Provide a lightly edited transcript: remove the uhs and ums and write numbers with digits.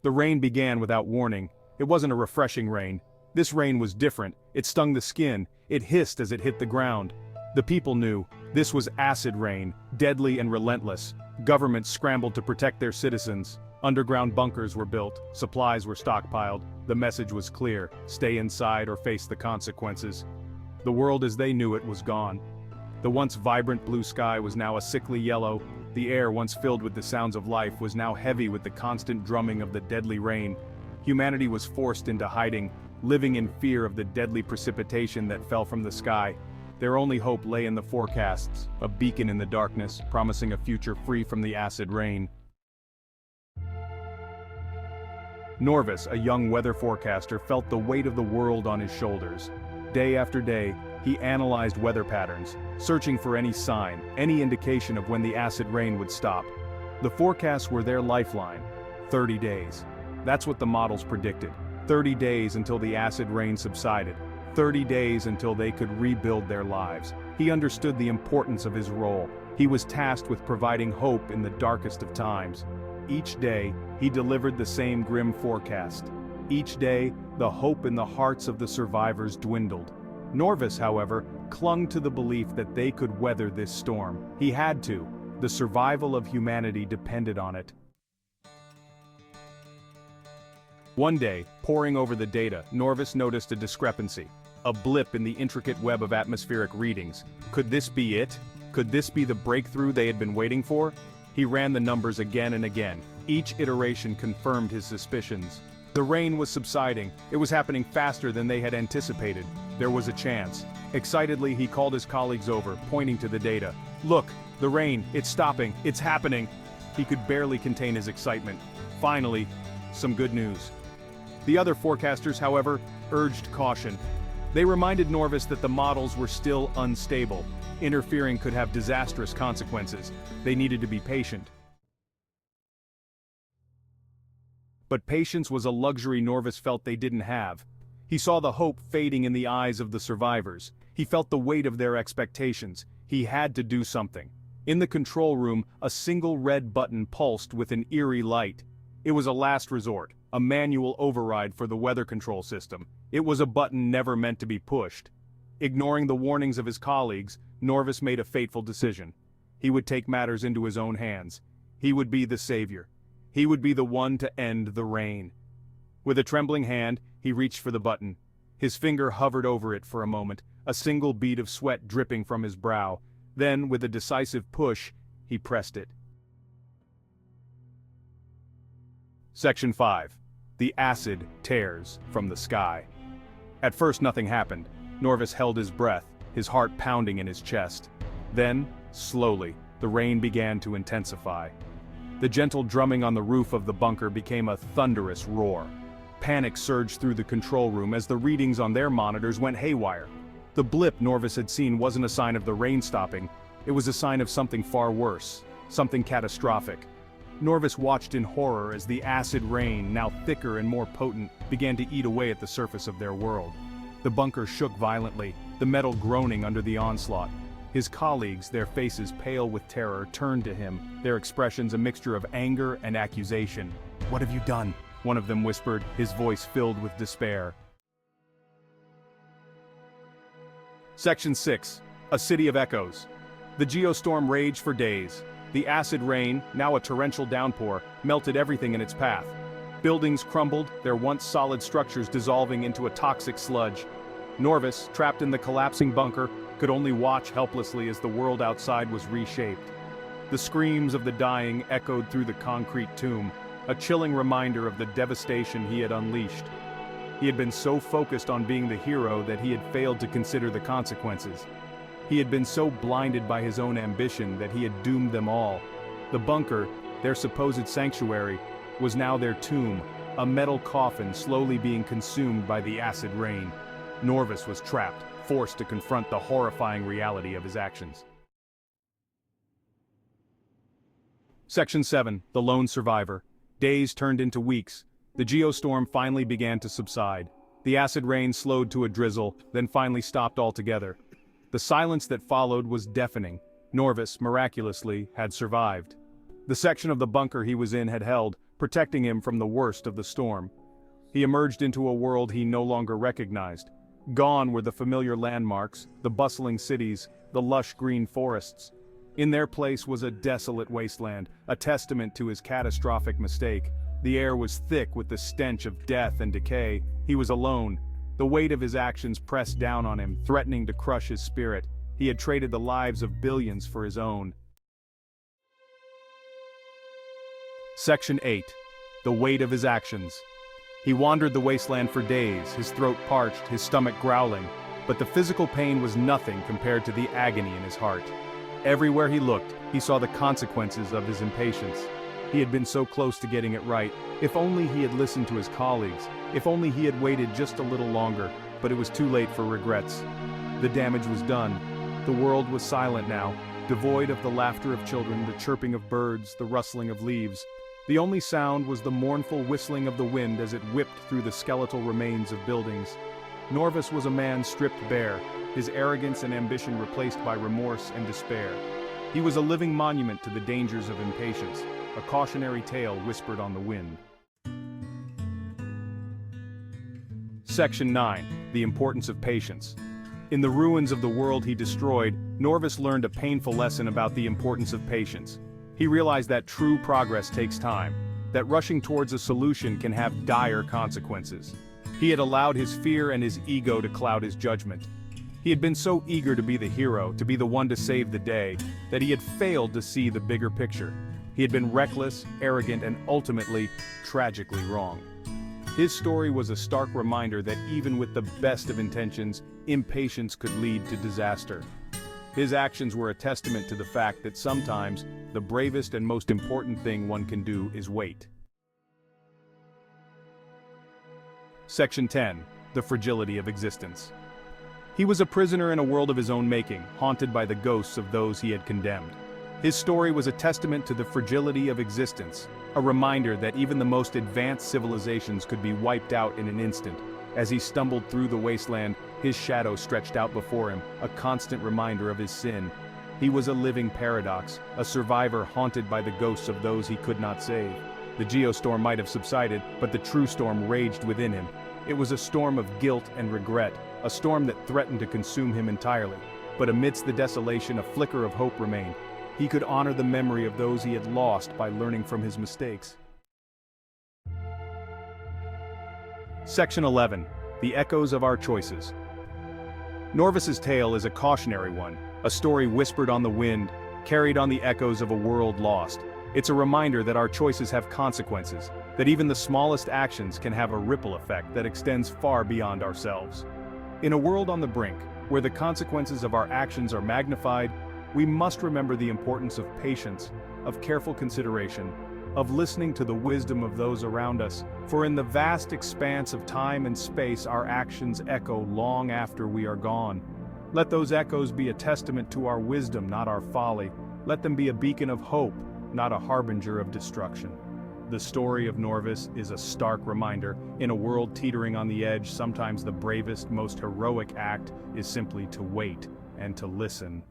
The rain began without warning. It wasn't a refreshing rain. This rain was different. It stung the skin. It hissed as it hit the ground. The people knew. This was acid rain, deadly and relentless. Governments scrambled to protect their citizens. Underground bunkers were built. Supplies were stockpiled. The message was clear: stay inside or face the consequences. The world as they knew it was gone. The once vibrant blue sky was now a sickly yellow. The air, once filled with the sounds of life, was now heavy with the constant drumming of the deadly rain. Humanity was forced into hiding, living in fear of the deadly precipitation that fell from the sky. Their only hope lay in the forecasts, a beacon in the darkness, promising a future free from the acid rain. Norvis, a young weather forecaster, felt the weight of the world on his shoulders. Day after day, he analyzed weather patterns, searching for any sign, any indication of when the acid rain would stop. The forecasts were their lifeline. 30 days. That's what the models predicted. 30 days until the acid rain subsided. 30 days until they could rebuild their lives. He understood the importance of his role. He was tasked with providing hope in the darkest of times. Each day, he delivered the same grim forecast. Each day, the hope in the hearts of the survivors dwindled. Norvis, however, clung to the belief that they could weather this storm. He had to. The survival of humanity depended on it. One day, poring over the data, Norvis noticed a discrepancy. A blip in the intricate web of atmospheric readings. Could this be it? Could this be the breakthrough they had been waiting for? He ran the numbers again and again. Each iteration confirmed his suspicions. The rain was subsiding. It was happening faster than they had anticipated. There was a chance. Excitedly, he called his colleagues over, pointing to the data. Look, the rain, it's stopping, it's happening. He could barely contain his excitement. Finally, some good news. The other forecasters, however, urged caution. They reminded Norvis that the models were still unstable. Interfering could have disastrous consequences. They needed to be patient. But patience was a luxury Norvis felt they didn't have. He saw the hope fading in the eyes of the survivors. He felt the weight of their expectations. He had to do something. In the control room, a single red button pulsed with an eerie light. It was a last resort, a manual override for the weather control system. It was a button never meant to be pushed. Ignoring the warnings of his colleagues, Norvis made a fateful decision. He would take matters into his own hands. He would be the savior. He would be the one to end the rain. With a trembling hand, he reached for the button. His finger hovered over it for a moment, a single bead of sweat dripping from his brow. Then, with a decisive push, he pressed it. Section 5. The acid tears from the sky. At first nothing happened. Norvis held his breath, his heart pounding in his chest. Then, slowly, the rain began to intensify. The gentle drumming on the roof of the bunker became a thunderous roar. Panic surged through the control room as the readings on their monitors went haywire. The blip Norvis had seen wasn't a sign of the rain stopping. It was a sign of something far worse, something catastrophic. Norvis watched in horror as the acid rain, now thicker and more potent, began to eat away at the surface of their world. The bunker shook violently, the metal groaning under the onslaught. His colleagues, their faces pale with terror, turned to him, their expressions a mixture of anger and accusation. "What have you done?" one of them whispered, his voice filled with despair. Section 6. A City of Echoes. The geostorm raged for days. The acid rain, now a torrential downpour, melted everything in its path. Buildings crumbled, their once solid structures dissolving into a toxic sludge. Norvis, trapped in the collapsing bunker, could only watch helplessly as the world outside was reshaped. The screams of the dying echoed through the concrete tomb, a chilling reminder of the devastation he had unleashed. He had been so focused on being the hero that he had failed to consider the consequences. He had been so blinded by his own ambition that he had doomed them all. The bunker, their supposed sanctuary, was now their tomb, a metal coffin slowly being consumed by the acid rain. Norvis was trapped, forced to confront the horrifying reality of his actions. Section 7. The Lone Survivor. Days turned into weeks. The geostorm finally began to subside. The acid rain slowed to a drizzle, then finally stopped altogether. The silence that followed was deafening. Norvis, miraculously, had survived. The section of the bunker he was in had held, protecting him from the worst of the storm. He emerged into a world he no longer recognized. Gone were the familiar landmarks, the bustling cities, the lush green forests. In their place was a desolate wasteland, a testament to his catastrophic mistake. The air was thick with the stench of death and decay. He was alone. The weight of his actions pressed down on him, threatening to crush his spirit. He had traded the lives of billions for his own. Section 8. The weight of his actions. He wandered the wasteland for days, his throat parched, his stomach growling, but the physical pain was nothing compared to the agony in his heart. Everywhere he looked, he saw the consequences of his impatience. He had been so close to getting it right. If only he had listened to his colleagues, if only he had waited just a little longer, but it was too late for regrets. The damage was done. The world was silent now, devoid of the laughter of children, the chirping of birds, the rustling of leaves. The only sound was the mournful whistling of the wind as it whipped through the skeletal remains of buildings. Norvis was a man stripped bare, his arrogance and ambition replaced by remorse and despair. He was a living monument to the dangers of impatience, a cautionary tale whispered on the wind. Section 9. The importance of patience. In the ruins of the world he destroyed, Norvis learned a painful lesson about the importance of patience. He realized that true progress takes time, that rushing towards a solution can have dire consequences. He had allowed his fear and his ego to cloud his judgment. He had been so eager to be the hero, to be the one to save the day, that he had failed to see the bigger picture. He had been reckless, arrogant, and ultimately, tragically wrong. His story was a stark reminder that even with the best of intentions, impatience could lead to disaster. His actions were a testament to the fact that sometimes, the bravest and most important thing one can do is wait. Section 10. The fragility of existence. He was a prisoner in a world of his own making, haunted by the ghosts of those he had condemned. His story was a testament to the fragility of existence, a reminder that even the most advanced civilizations could be wiped out in an instant. As he stumbled through the wasteland, his shadow stretched out before him, a constant reminder of his sin. He was a living paradox, a survivor haunted by the ghosts of those he could not save. The geostorm might have subsided, but the true storm raged within him. It was a storm of guilt and regret, a storm that threatened to consume him entirely. But amidst the desolation, a flicker of hope remained. He could honor the memory of those he had lost by learning from his mistakes. Section 11. The echoes of our choices. Norvis's tale is a cautionary one, a story whispered on the wind, carried on the echoes of a world lost. It's a reminder that our choices have consequences, that even the smallest actions can have a ripple effect that extends far beyond ourselves. In a world on the brink, where the consequences of our actions are magnified, we must remember the importance of patience, of careful consideration, of listening to the wisdom of those around us, for in the vast expanse of time and space our actions echo long after we are gone. Let those echoes be a testament to our wisdom, not our folly. Let them be a beacon of hope, not a harbinger of destruction. The story of Norvis is a stark reminder. In a world teetering on the edge, sometimes the bravest, most heroic act is simply to wait and to listen.